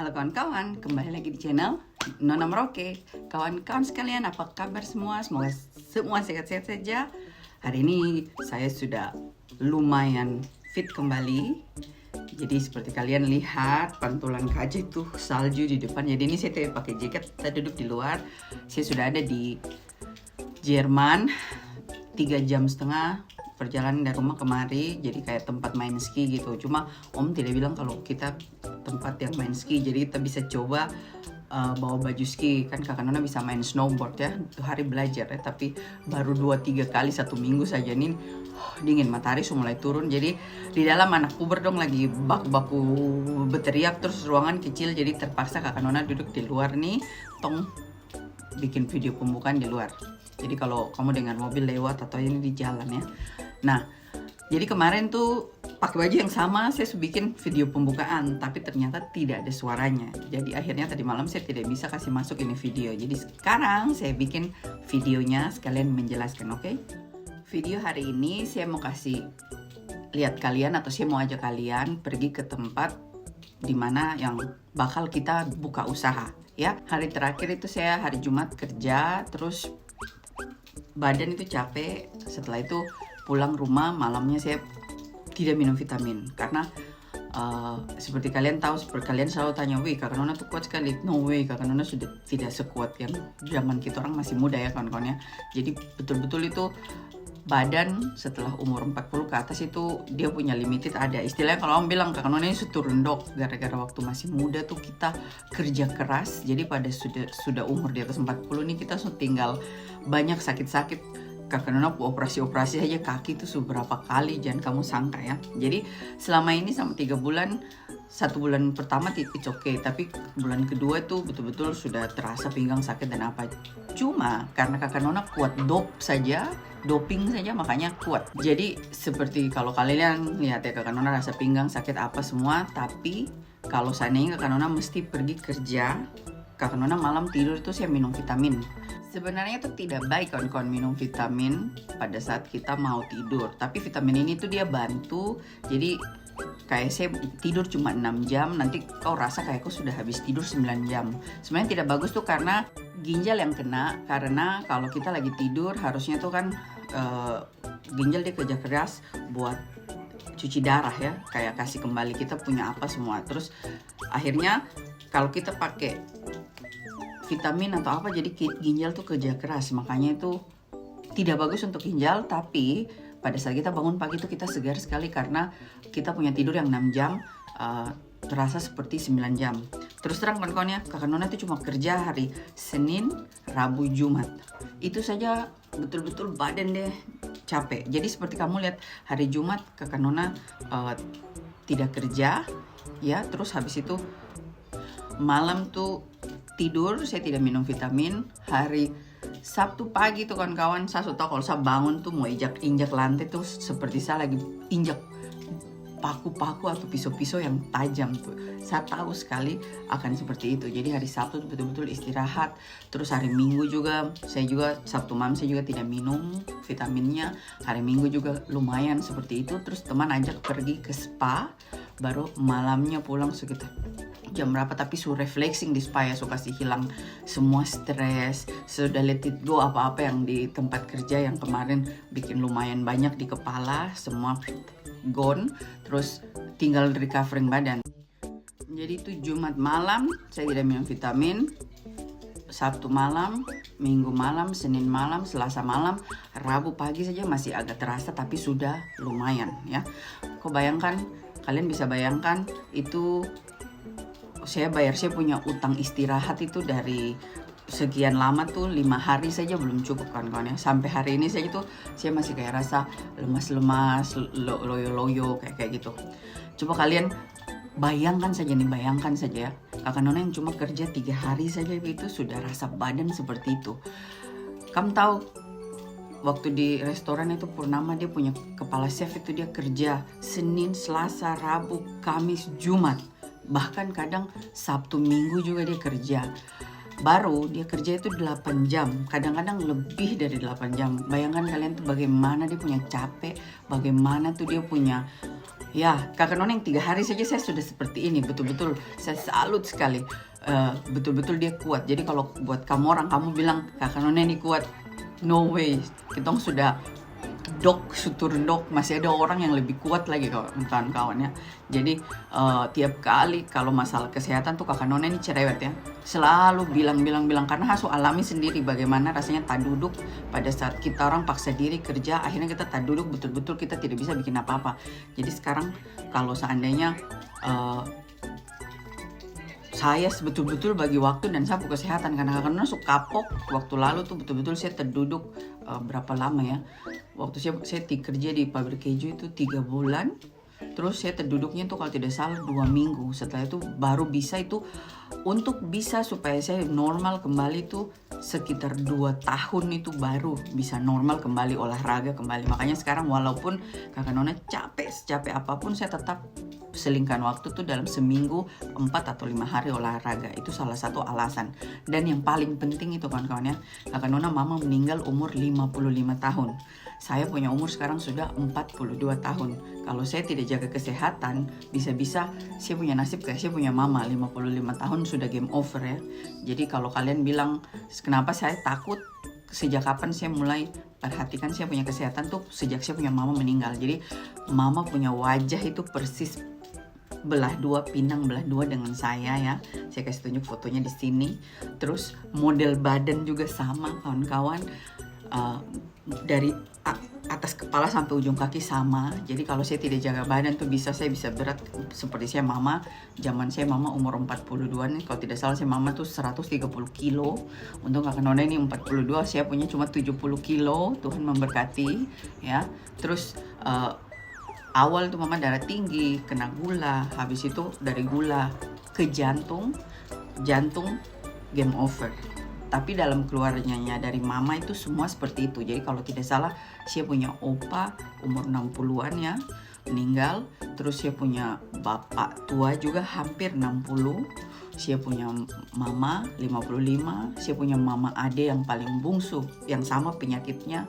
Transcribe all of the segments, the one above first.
Halo kawan-kawan, kembali lagi di channel Nona Merauke. Kawan-kawan sekalian, apa kabar semua? Semoga semua sehat-sehat saja. Hari ini saya sudah lumayan fit kembali. Jadi seperti kalian lihat, pantulan kaca itu salju di depan. Jadi ini saya tidak pakai jaket, saya duduk di luar. Saya sudah ada di Jerman 3,5 jam perjalanan dari rumah kemari, jadi kayak tempat main ski gitu. Cuma Om tidak bilang kalau kita tempat yang main ski, jadi kita bisa coba bawa baju ski. Kan kakak Nona bisa main snowboard ya, itu hari belajar ya, tapi baru 2-3 kali 1 minggu saja nih. Dingin, matahari sudah mulai turun, jadi di dalam anak puber dong lagi baku-baku berteriak, terus ruangan kecil, jadi terpaksa kakak Nona duduk di luar nih, tong bikin video pembukaan di luar. Jadi kalau kamu dengan mobil lewat atau ini di jalan ya. Nah, jadi kemarin tuh pakai baju yang sama saya bikin video pembukaan, tapi ternyata tidak ada suaranya. Jadi akhirnya tadi malam saya tidak bisa kasih masuk ini video. Jadi sekarang saya bikin videonya sekalian menjelaskan, oke? Video hari ini saya mau kasih lihat kalian, atau saya mau ajak kalian pergi ke tempat dimana yang bakal kita buka usaha ya. Hari terakhir itu saya hari Jumat kerja, terus badan itu capek. Setelah itu pulang rumah, malamnya saya tidak minum vitamin karena seperti kalian tahu, seperti kalian selalu tanya, wih kakak Nona tuh kuat sekali. No way, kakak Nona sudah tidak sekuat yang zaman kita orang masih muda ya kawan-kawan ya. Jadi betul-betul itu badan setelah umur 40 ke atas itu dia punya limited ada. Istilahnya kalau orang bilang kakak Nona ini turun dok, gara-gara waktu masih muda tuh kita kerja keras. Jadi pada sudah umur di atas 40 nih kita tinggal banyak sakit-sakit. Kakak Nona operasi-operasi aja kaki itu seberapa kali, jangan kamu sangka ya. Jadi selama ini sama 3 bulan, 1 bulan pertama it's okay, tapi bulan kedua itu betul-betul sudah terasa pinggang sakit dan apa. Cuma karena kakak Nona kuat doping saja makanya kuat. Jadi seperti kalau kalian lihat ya, kakak Nona rasa pinggang sakit apa semua, tapi kalau seandainya kakak Nona mesti pergi kerja, kakak Nona malam tidur itu saya minum vitamin. Sebenarnya itu tidak baik kawan-kawan minum vitamin pada saat kita mau tidur, tapi vitamin ini tuh dia bantu. Jadi kayak saya tidur cuma 6 jam, nanti kau rasa kayak kau sudah habis tidur 9 jam. Sebenarnya tidak bagus tuh karena ginjal yang kena, karena kalau kita lagi tidur harusnya tuh kan ginjal dia kerja keras buat cuci darah ya, kayak kasih kembali kita punya apa semua. Terus akhirnya kalau kita pakai vitamin atau apa, jadi ginjal tuh kerja keras, makanya itu tidak bagus untuk ginjal. Tapi pada saat kita bangun pagi itu kita segar sekali karena kita punya tidur yang 6 jam, terasa seperti 9 jam. Terus terang kawan-kawan ya, kakak Nona itu cuma kerja hari Senin, Rabu, Jumat. Itu saja betul-betul badan deh capek. Jadi seperti kamu lihat hari Jumat kakak Nona tidak kerja ya, terus habis itu malam tuh tidur, saya tidak minum vitamin. Hari Sabtu pagi tuh kawan-kawan, saya sudah tahu kalau saya bangun tuh mau injak lantai tuh seperti saya lagi injak paku-paku atau pisau-pisau yang tajam tuh. Saya tahu sekali akan seperti itu. Jadi hari Sabtu tuh betul-betul istirahat. Terus hari Minggu juga, saya juga Sabtu malam saya juga tidak minum vitaminnya. Hari Minggu juga lumayan seperti itu. Terus teman ajak pergi ke spa, baru malamnya pulang sekitar jam berapa, tapi suruh reflexing di spa ya, suka kasih hilang semua stres, sudah let it go apa-apa yang di tempat kerja yang kemarin bikin lumayan banyak di kepala, semua gone, terus tinggal recovering badan. Jadi itu Jumat malam saya tidak minum vitamin, Sabtu malam, Minggu malam, Senin malam, Selasa malam, Rabu pagi saja masih agak terasa, tapi sudah lumayan ya. Kau bayangkan, kalian bisa bayangkan itu saya punya utang istirahat itu dari sekian lama tuh 5 hari saja belum cukup kawan-kawan ya. Sampai hari ini saja tuh saya masih kayak rasa lemas-lemas, loyo-loyo kayak gitu. Coba kalian bayangkan saja ya, kakak Nona yang cuma kerja 3 hari saja itu sudah rasa badan seperti itu. Kamu tahu waktu di restoran itu Purnama, dia punya kepala chef itu dia kerja Senin, Selasa, Rabu, Kamis, Jumat. Bahkan kadang Sabtu Minggu juga dia kerja. baru dia kerja itu 8 jam, kadang-kadang lebih dari 8 jam. Bayangkan kalian tuh bagaimana dia punya capek, bagaimana tuh dia punya, ya kakak Nona yang 3 hari saja saya sudah seperti ini, betul-betul saya salut sekali. Betul-betul dia kuat. Jadi kalau buat kamu orang, kamu bilang kakak Nona ini kuat, no way, kita sudah sutur dok, masih ada orang yang lebih kuat lagi kawan-kawan ya. Jadi tiap kali kalau masalah kesehatan tuh kakak Nona ini cerewet ya, selalu bilang karena Hasu alami sendiri bagaimana rasanya tak duduk pada saat kita orang paksa diri kerja, akhirnya kita tak duduk, betul-betul kita tidak bisa bikin apa-apa. Jadi sekarang kalau seandainya saya betul-betul bagi waktu dan sapu kesehatan, karena suka kapok. Waktu lalu tuh betul-betul saya terduduk berapa lama ya, waktu saya kerja di pabrik keju itu 3 bulan, terus saya terduduknya tuh kalau tidak salah 2 minggu. Setelah itu baru bisa itu, untuk bisa supaya saya normal kembali tuh sekitar 2 tahun itu baru bisa normal kembali, olahraga kembali. Makanya sekarang walaupun kakak Nona capek apapun, saya tetap selingkan waktu tuh dalam seminggu 4 atau 5 hari olahraga. Itu salah satu alasan. Dan yang paling penting itu kawan-kawan ya, kakak Nona mama meninggal umur 55 tahun. Saya punya umur sekarang sudah 42 tahun. Kalau saya tidak jaga kesehatan, bisa-bisa saya punya nasib kayak saya punya mama, 55 tahun sudah game over ya. Jadi kalau kalian bilang kenapa saya takut, sejak kapan saya mulai perhatikan saya punya kesehatan tuh sejak saya punya mama meninggal. Jadi mama punya wajah itu persis belah dua, pinang belah dua dengan saya ya. Saya kasih tunjuk fotonya di sini. Terus model badan juga sama kawan-kawan. Dari atas kepala sampai ujung kaki sama. Jadi kalau saya tidak jaga badan tuh saya bisa berat seperti saya mama. Zaman saya mama umur 42-an, kalau tidak salah saya mama tuh 130 kilo. Untuk kakak Nona ini 42, saya punya cuma 70 kilo. Tuhan memberkati ya. Terus awal tuh mama darah tinggi, kena gula, habis itu dari gula ke jantung game over. Tapi dalam keluarganya dari mama itu semua seperti itu. Jadi kalau tidak salah saya punya opa umur 60-an ya, meninggal. Terus saya punya bapak tua juga hampir 60. Saya punya mama 55. Saya punya mama ade yang paling bungsu, yang sama penyakitnya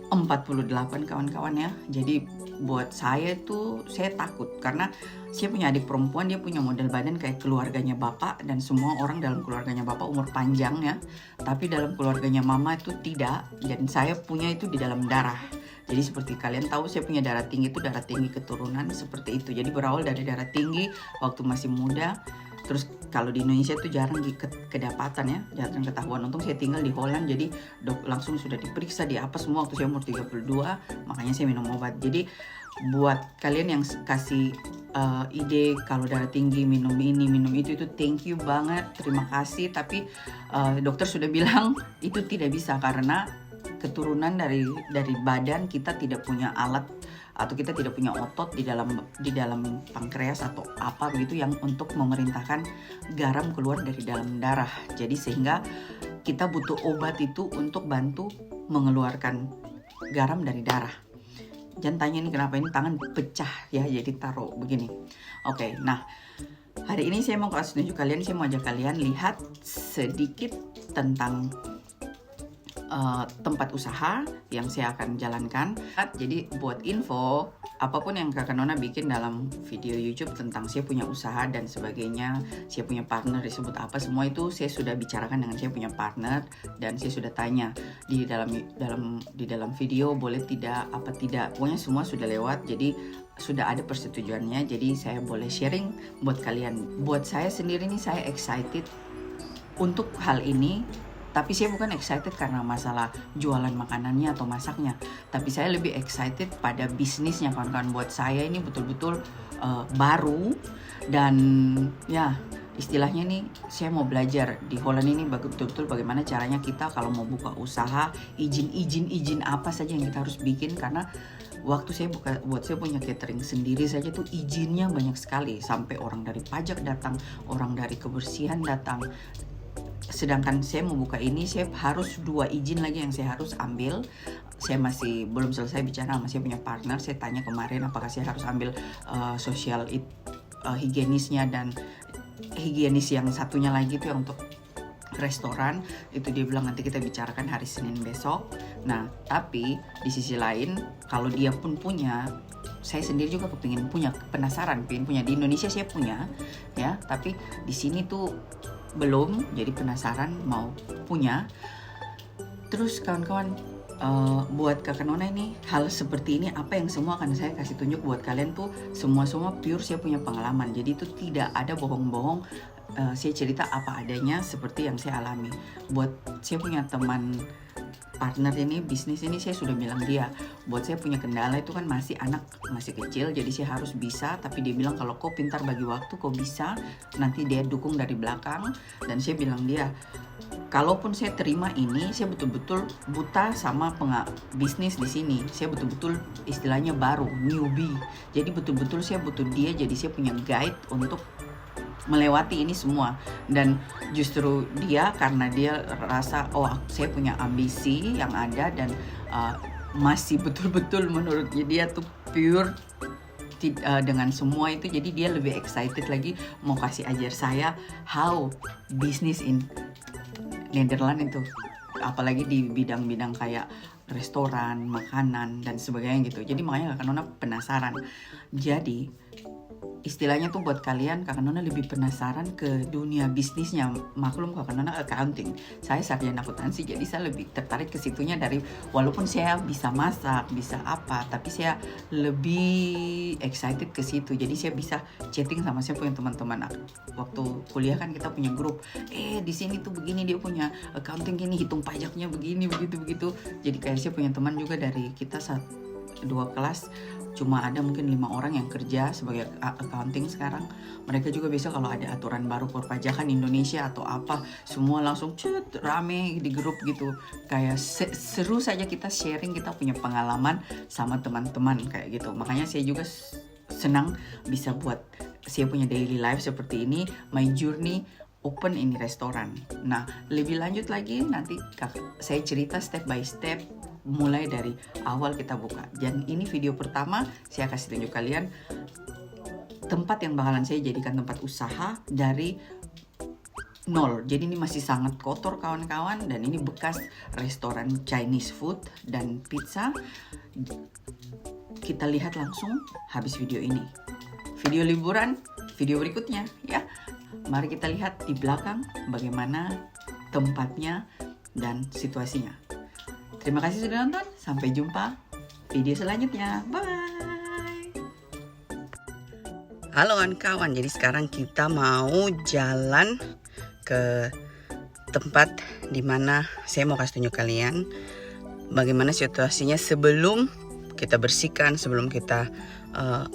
48 kawan-kawan ya. Jadi buat saya itu saya takut karena saya punya adik perempuan, dia punya model badan kayak keluarganya bapak, dan semua orang dalam keluarganya bapak umur panjang ya. Tapi dalam keluarganya mama itu tidak, dan saya punya itu di dalam darah. Jadi seperti kalian tahu saya punya darah tinggi, itu darah tinggi keturunan seperti itu. Jadi berawal dari darah tinggi waktu masih muda. Terus kalau di Indonesia itu jarang kedapatan ya, jarang ketahuan. Untung saya tinggal di Holland, jadi langsung sudah diperiksa di apa semua waktu saya umur 32, makanya saya minum obat. Jadi buat kalian yang kasih ide kalau darah tinggi minum ini minum itu thank you banget, terima kasih. Tapi dokter sudah bilang itu tidak bisa karena keturunan dari badan kita tidak punya alat atau kita tidak punya otot di dalam pankreas atau apa begitu yang untuk memerintahkan garam keluar dari dalam darah. Jadi sehingga kita butuh obat itu untuk bantu mengeluarkan garam dari darah. Jangan tanya ini kenapa ini tangan pecah ya, jadi taruh begini. Oke, nah hari ini saya mau kasih tunjuk kalian, saya mau ajak kalian lihat sedikit tentang tempat usaha yang saya akan jalankan. Jadi buat info, apapun yang kakak Nona bikin dalam video YouTube tentang saya punya usaha dan sebagainya, saya punya partner disebut apa, semua itu saya sudah bicarakan dengan saya punya partner, dan saya sudah tanya di dalam video boleh tidak, apa tidak, pokoknya semua sudah lewat. Jadi sudah ada persetujuannya, jadi saya boleh sharing buat kalian. Buat saya sendiri nih, saya excited untuk hal ini. Tapi saya bukan excited karena masalah jualan makanannya atau masaknya. Tapi saya lebih excited pada bisnisnya kawan-kawan. Buat saya ini betul-betul baru. Dan ya istilahnya nih saya mau belajar di Holland ini betul-betul bagaimana caranya kita kalau mau buka usaha. Izin apa saja yang kita harus bikin. Karena waktu saya saya punya catering sendiri saja tuh izinnya banyak sekali. Sampai orang dari pajak datang, orang dari kebersihan datang. Sedangkan saya mau buka ini, saya harus 2 izin lagi yang saya harus ambil. Saya masih belum selesai bicara sama saya punya partner. Saya tanya kemarin apakah saya harus ambil social higienisnya dan higienis yang satunya lagi itu yang untuk restoran. Itu dia bilang nanti kita bicarakan hari Senin besok. Nah, tapi di sisi lain kalau dia pun punya, saya sendiri juga kepingin punya, penasaran pengen punya. Di Indonesia saya punya ya, tapi di sini tuh belum, jadi penasaran mau punya. Terus kawan-kawan, buat Kakak Nona ini hal seperti ini apa yang semua akan saya kasih tunjuk buat kalian tuh semua pure saya punya pengalaman. Jadi itu tidak ada bohong-bohong. Saya cerita apa adanya seperti yang saya alami. Buat saya punya teman partner ini, bisnis ini, saya sudah bilang dia, buat saya punya kendala itu kan masih anak, masih kecil, jadi saya harus bisa. Tapi dia bilang kalau kau pintar bagi waktu, kau bisa, nanti dia dukung dari belakang. Dan saya bilang dia, kalaupun saya terima ini, saya betul-betul buta sama bisnis di sini. Saya betul-betul istilahnya baru, newbie. Jadi betul-betul saya butuh dia, jadi saya punya guide untuk melewati ini semua. Dan justru dia, karena dia rasa oh saya punya ambisi yang ada dan masih betul-betul menurutnya dia tuh pure dengan semua itu, jadi dia lebih excited lagi mau kasih ajar saya how business in Netherlands itu, apalagi di bidang-bidang kayak restoran, makanan dan sebagainya gitu. Jadi makanya Kakak Nona penasaran. Jadi istilahnya tuh buat kalian, Kakak Nona lebih penasaran ke dunia bisnisnya. Maklum Kakak Nona accounting, saya sarjana akuntansi, jadi saya lebih tertarik ke situnya. Dari walaupun saya bisa masak, bisa apa, tapi saya lebih excited ke situ. Jadi saya bisa chatting sama saya punya teman-teman. Waktu kuliah kan kita punya grup, di sini tuh begini, dia punya accounting gini, hitung pajaknya begini, begitu. Jadi kayak saya punya teman juga dari kita 2 kelas, cuma ada mungkin 5 orang yang kerja sebagai accounting sekarang. Mereka juga bisa kalau ada aturan baru perpajakan Indonesia atau apa, semua langsung rame di grup gitu. Kayak seru saja kita sharing, kita punya pengalaman sama teman-teman kayak gitu. Makanya saya juga senang bisa buat saya punya daily life seperti ini, my journey open ini restoran. Nah, lebih lanjut lagi nanti saya cerita step by step mulai dari awal kita buka. Dan ini video pertama saya kasih tunjuk kalian tempat yang bakalan saya jadikan tempat usaha dari nol. Jadi ini masih sangat kotor kawan-kawan, dan ini bekas restoran Chinese food dan pizza. Kita lihat langsung habis video ini. Video liburan, video berikutnya ya. Mari kita lihat di belakang bagaimana tempatnya dan situasinya. Terima kasih sudah nonton. Sampai jumpa video selanjutnya. Bye. Halo kawan-kawan. Jadi sekarang kita mau jalan ke tempat dimana saya mau kasih tunjuk kalian bagaimana situasinya sebelum kita bersihkan, sebelum kita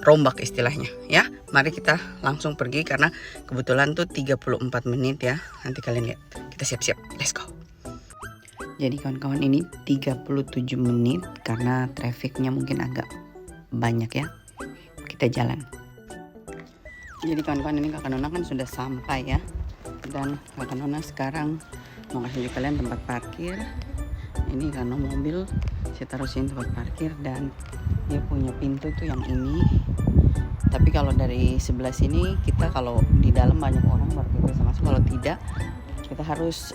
rombak istilahnya ya. Mari kita langsung pergi karena kebetulan tuh 34 menit ya. Nanti kalian lihat. Kita siap-siap. Let's go. Jadi kawan-kawan, ini 37 menit karena trafficnya mungkin agak banyak ya. Kita jalan. Jadi kawan-kawan, ini Kakak Nona kan sudah sampai ya. Dan Kakak Nona sekarang mau kasih tunjuk kalian tempat parkir. Ini karena mobil saya taruh sini tempat parkir, dan dia punya pintu tuh yang ini. Tapi kalau dari sebelah sini, kita kalau di dalam banyak orang baru kita bisa masuk. Kalau tidak, kita harus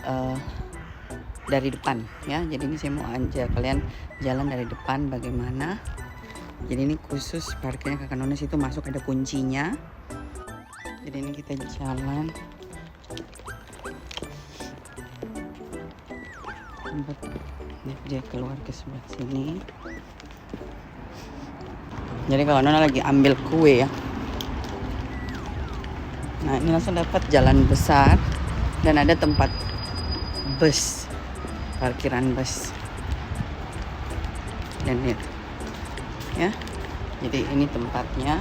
dari depan ya. Jadi ini saya mau ajak kalian jalan dari depan bagaimana. Jadi ini khusus parkirnya Kakak Nona, situ masuk ada kuncinya. Jadi ini kita jalan. Dia keluar ke sebelah sini. Jadi Kakak Nona lagi ambil kue ya. Nah, ini langsung dapat jalan besar dan ada tempat bus, parkiran bus. Dan lihat ya. Jadi ini tempatnya.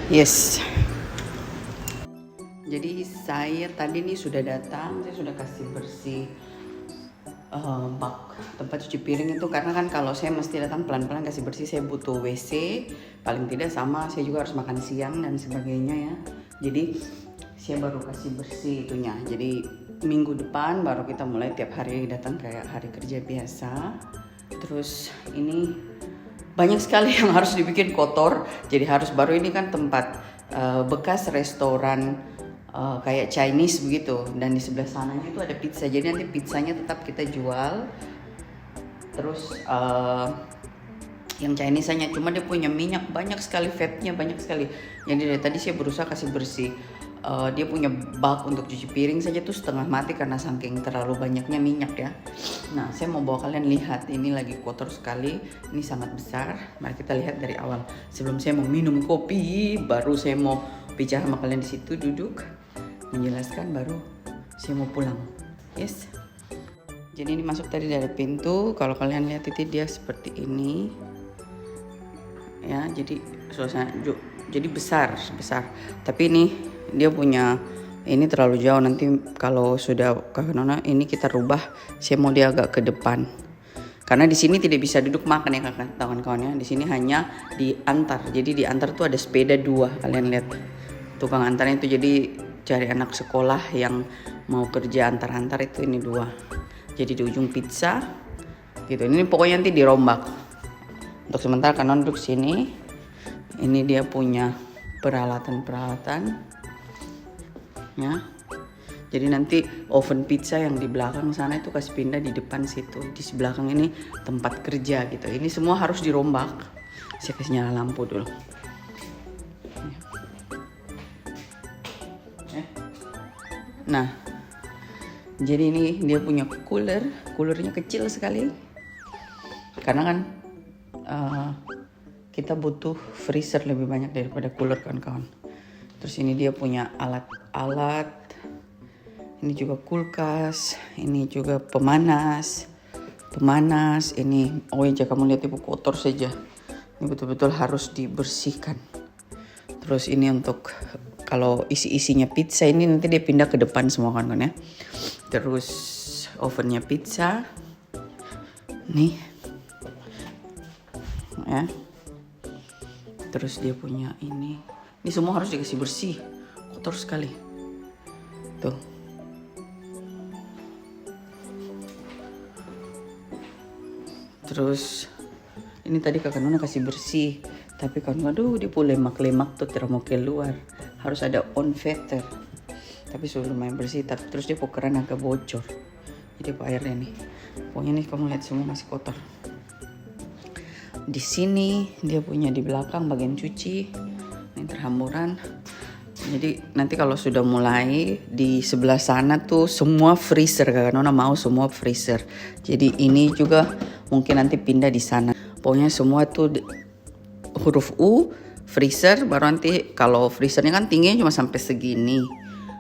Yes. Jadi saya tadi nih sudah datang, saya sudah kasih bersih bak tempat cuci piring itu, karena kan kalau saya mesti datang pelan-pelan kasih bersih, saya butuh WC paling tidak, sama saya juga harus makan siang dan sebagainya ya. Jadi saya baru kasih bersih itunya. Jadi minggu depan baru kita mulai tiap hari datang kayak hari kerja biasa. Terus ini banyak sekali yang harus dibikin kotor. Jadi harus baru ini kan tempat bekas restoran kayak Chinese begitu. Dan di sebelah sananya itu ada pizza. Jadi nanti pizzanya tetap kita jual. Terus yang Chinese-nya cuma dia punya minyak banyak sekali, fatnya banyak sekali. Jadi dari tadi saya berusaha kasih bersih. Dia punya bak untuk cuci piring saja tuh setengah mati karena saking terlalu banyaknya minyak ya. Nah, saya mau bawa kalian lihat, ini lagi kotor sekali, ini sangat besar. Mari kita lihat dari awal. Sebelum saya mau minum kopi, baru saya mau bicara sama kalian di situ, duduk menjelaskan, baru saya mau pulang. Yes. Jadi ini masuk tadi dari pintu. Kalau kalian lihat itu dia seperti ini. Ya, jadi suasana jadi besar. Tapi ini dia punya ini terlalu jauh, nanti kalau sudah Kakak Nona ini kita rubah, saya mau dia agak ke depan. Karena di sini tidak bisa duduk makan ya kawan-kawan ya. Di sini hanya diantar. Jadi diantar tuh ada sepeda 2, kalian lihat. Tukang antarnya itu jadi cari anak sekolah yang mau kerja antar-antar itu ini 2. Jadi di ujung pizza gitu. Ini pokoknya nanti dirombak. Untuk sementara Kanon duduk sini. Ini dia punya peralatan ya. Jadi nanti oven pizza yang di belakang sana itu kasih pindah di depan situ. Di belakang ini tempat kerja gitu. Ini semua harus dirombak. Saya kasih nyala lampu dulu. Nah, jadi ini dia punya coolernya kecil sekali. Karena kan kita butuh freezer lebih banyak daripada cooler kawan-kawan. Terus ini dia punya alat-alat. Ini juga kulkas, ini juga pemanas. Ini ya kamu lihat ibu kotor saja. Ini betul-betul harus dibersihkan. Terus ini untuk kalau isi-isinya pizza ini nanti dia pindah ke depan semua kawan-kawan ya. Terus ovennya pizza. Nih. Ya. Terus dia punya ini semua harus dikasih bersih, kotor sekali tuh. Terus ini tadi Kakak Nona kasih bersih, tapi kan aduh dia pun lemak-lemak tuh tidak mau keluar, harus ada on veter. Tapi sudah lumayan bersih, tapi terus dia keran agak bocor, jadi airnya nih pokoknya nih kamu lihat semua masih kotor. Di sini dia punya di belakang bagian cuci, ini terhamburan. Jadi nanti kalau sudah mulai di sebelah sana tuh semua freezer, Kakak Nona mau semua freezer. Jadi ini juga mungkin nanti pindah di sana. Pokoknya semua tuh huruf U freezer, baru nanti kalau freezernya kan tingginya cuma sampai segini.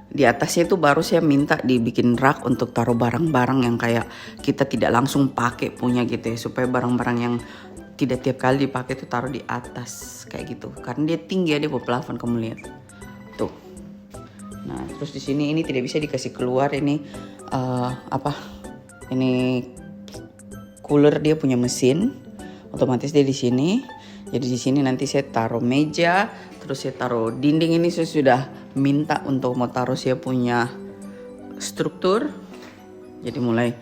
Di atasnya itu baru saya minta dibikin rak untuk taruh barang-barang yang kayak kita tidak langsung pakai punya gitu ya, supaya barang-barang yang tidak tiap kali dipakai itu taruh di atas kayak gitu. Karena dia tinggi ya, dia plafon kamu lihat. Tuh. Nah, terus di sini ini tidak bisa dikasih keluar ini Ini cooler dia punya mesin. Otomatis dia di sini. Jadi di sini nanti saya taruh meja, terus saya taruh dinding ini saya sudah minta untuk mau taruh saya punya struktur. Jadi mulai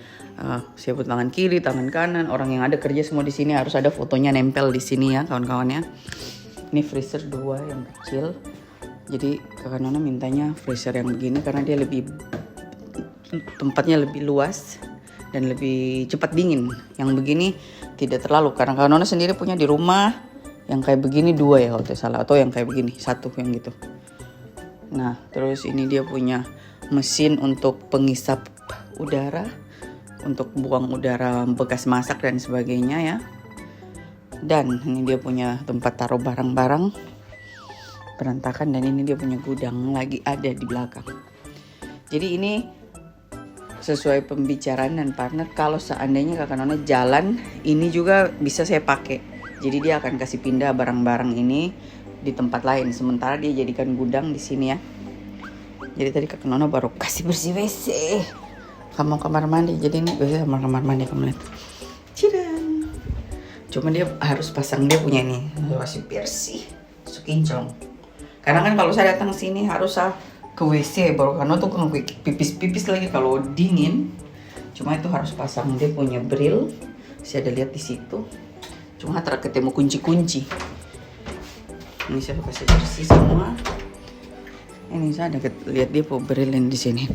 saya buat tangan kiri, tangan kanan, orang yang ada kerja semua di sini harus ada fotonya nempel di sini ya kawan-kawan ya. Ini freezer 2 yang kecil. Jadi Kakak Nona mintanya freezer yang begini karena dia lebih tempatnya lebih luas dan lebih cepat dingin. Yang begini tidak terlalu, karena Kakak Nona sendiri punya di rumah yang kayak begini 2 ya kalau tidak salah, atau yang kayak begini 1 yang gitu. Nah terus ini dia punya mesin untuk pengisap udara, untuk buang udara bekas masak dan sebagainya ya. Dan ini dia punya tempat taruh barang-barang berantakan, dan ini dia punya gudang lagi ada di belakang. Jadi ini sesuai pembicaraan dan partner, kalau seandainya Kakak Nona jalan, ini juga bisa saya pakai. Jadi dia akan kasih pindah barang-barang ini di tempat lain, sementara dia jadikan gudang di sini ya. Jadi tadi Kakak Nona baru kasih bersih WC. Kamu kamar mandi, jadi ini biasanya sama kamar mandi kamu lihat. Cidang. Cuma dia harus pasang, dia punya ini masih bersih, sukincong. Karena kan kalau saya datang sini harus ke WC baru karena tuh kan pipis lagi kalau dingin. Cuma itu harus pasang dia punya grill. Saya ada lihat di situ. Cuma tak ketemu kunci-kunci. Ini saya kasih bersih semua. Ini saya ada lihat dia po brilin di sini.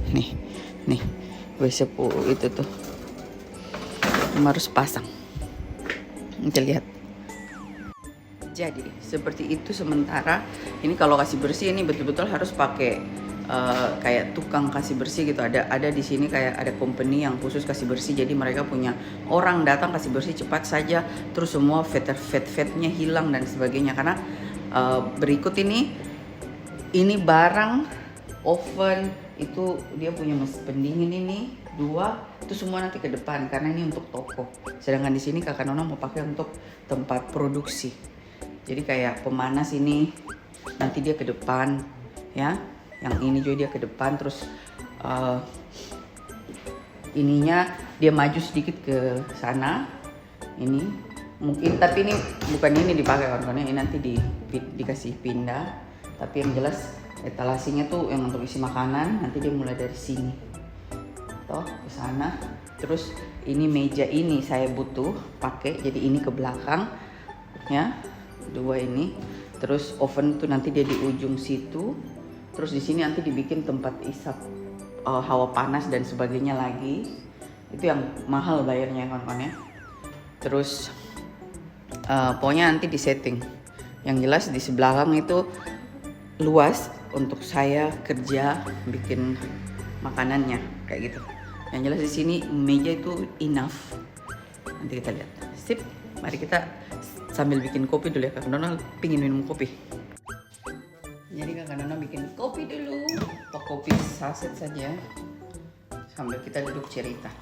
Nih WC po itu tuh. Harus pasang. Kita lihat. Jadi seperti itu sementara. Ini kalau kasih bersih ini betul-betul harus pakai kayak tukang kasih bersih gitu. Ada di sini kayak ada company yang khusus kasih bersih. Jadi mereka punya orang datang kasih bersih cepat saja. Terus semua fatnya hilang dan sebagainya. Karena berikut ini barang oven itu dia punya mesin pendingin ini 2 itu semua nanti ke depan karena ini untuk toko. Sedangkan di sini Kakak Nona mau pakai untuk tempat produksi. Jadi kayak pemanas ini nanti dia ke depan ya. Yang ini juga dia ke depan terus ininya dia maju sedikit ke sana. Ini mungkin tapi ini bukan ini dipakai kawan-kawan, ini nanti dikasih pindah. Tapi yang jelas etalasinya tuh yang untuk isi makanan nanti dia mulai dari sini toh ke sana. Terus ini meja ini saya butuh pakai jadi ini ke belakang ya 2 ini. Terus oven tuh nanti dia di ujung situ. Terus di sini nanti dibikin tempat isap hawa panas dan sebagainya lagi. Itu yang mahal bayarnya kawan-kawan ya. Terus pokoknya nanti di setting. Yang jelas di sebelah itu luas untuk saya kerja bikin makanannya kayak gitu. Yang jelas di sini meja itu enough. Nanti kita lihat. Sip, mari kita sambil bikin kopi dulu ya. Kakak Nona pingin minum kopi. Jadi Kakak Nona bikin kopi dulu. Atau kopi saset saja sambil kita duduk cerita.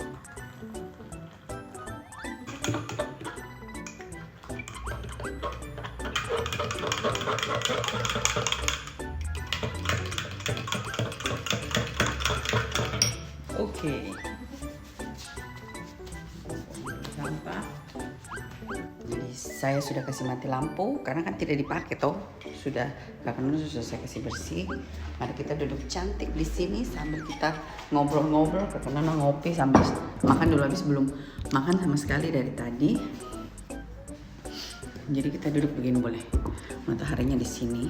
Oke. Sampah. Jadi saya sudah kasih mati lampu karena kan tidak dipakai toh. Sudah Kakak Nona sudah saya kasih bersih. Mari kita duduk cantik di sini sambil kita ngobrol-ngobrol. Kakak Nona ngopi sambil makan dulu, habis belum makan sama sekali dari tadi. Jadi kita duduk begini boleh. Mataharinya di sini.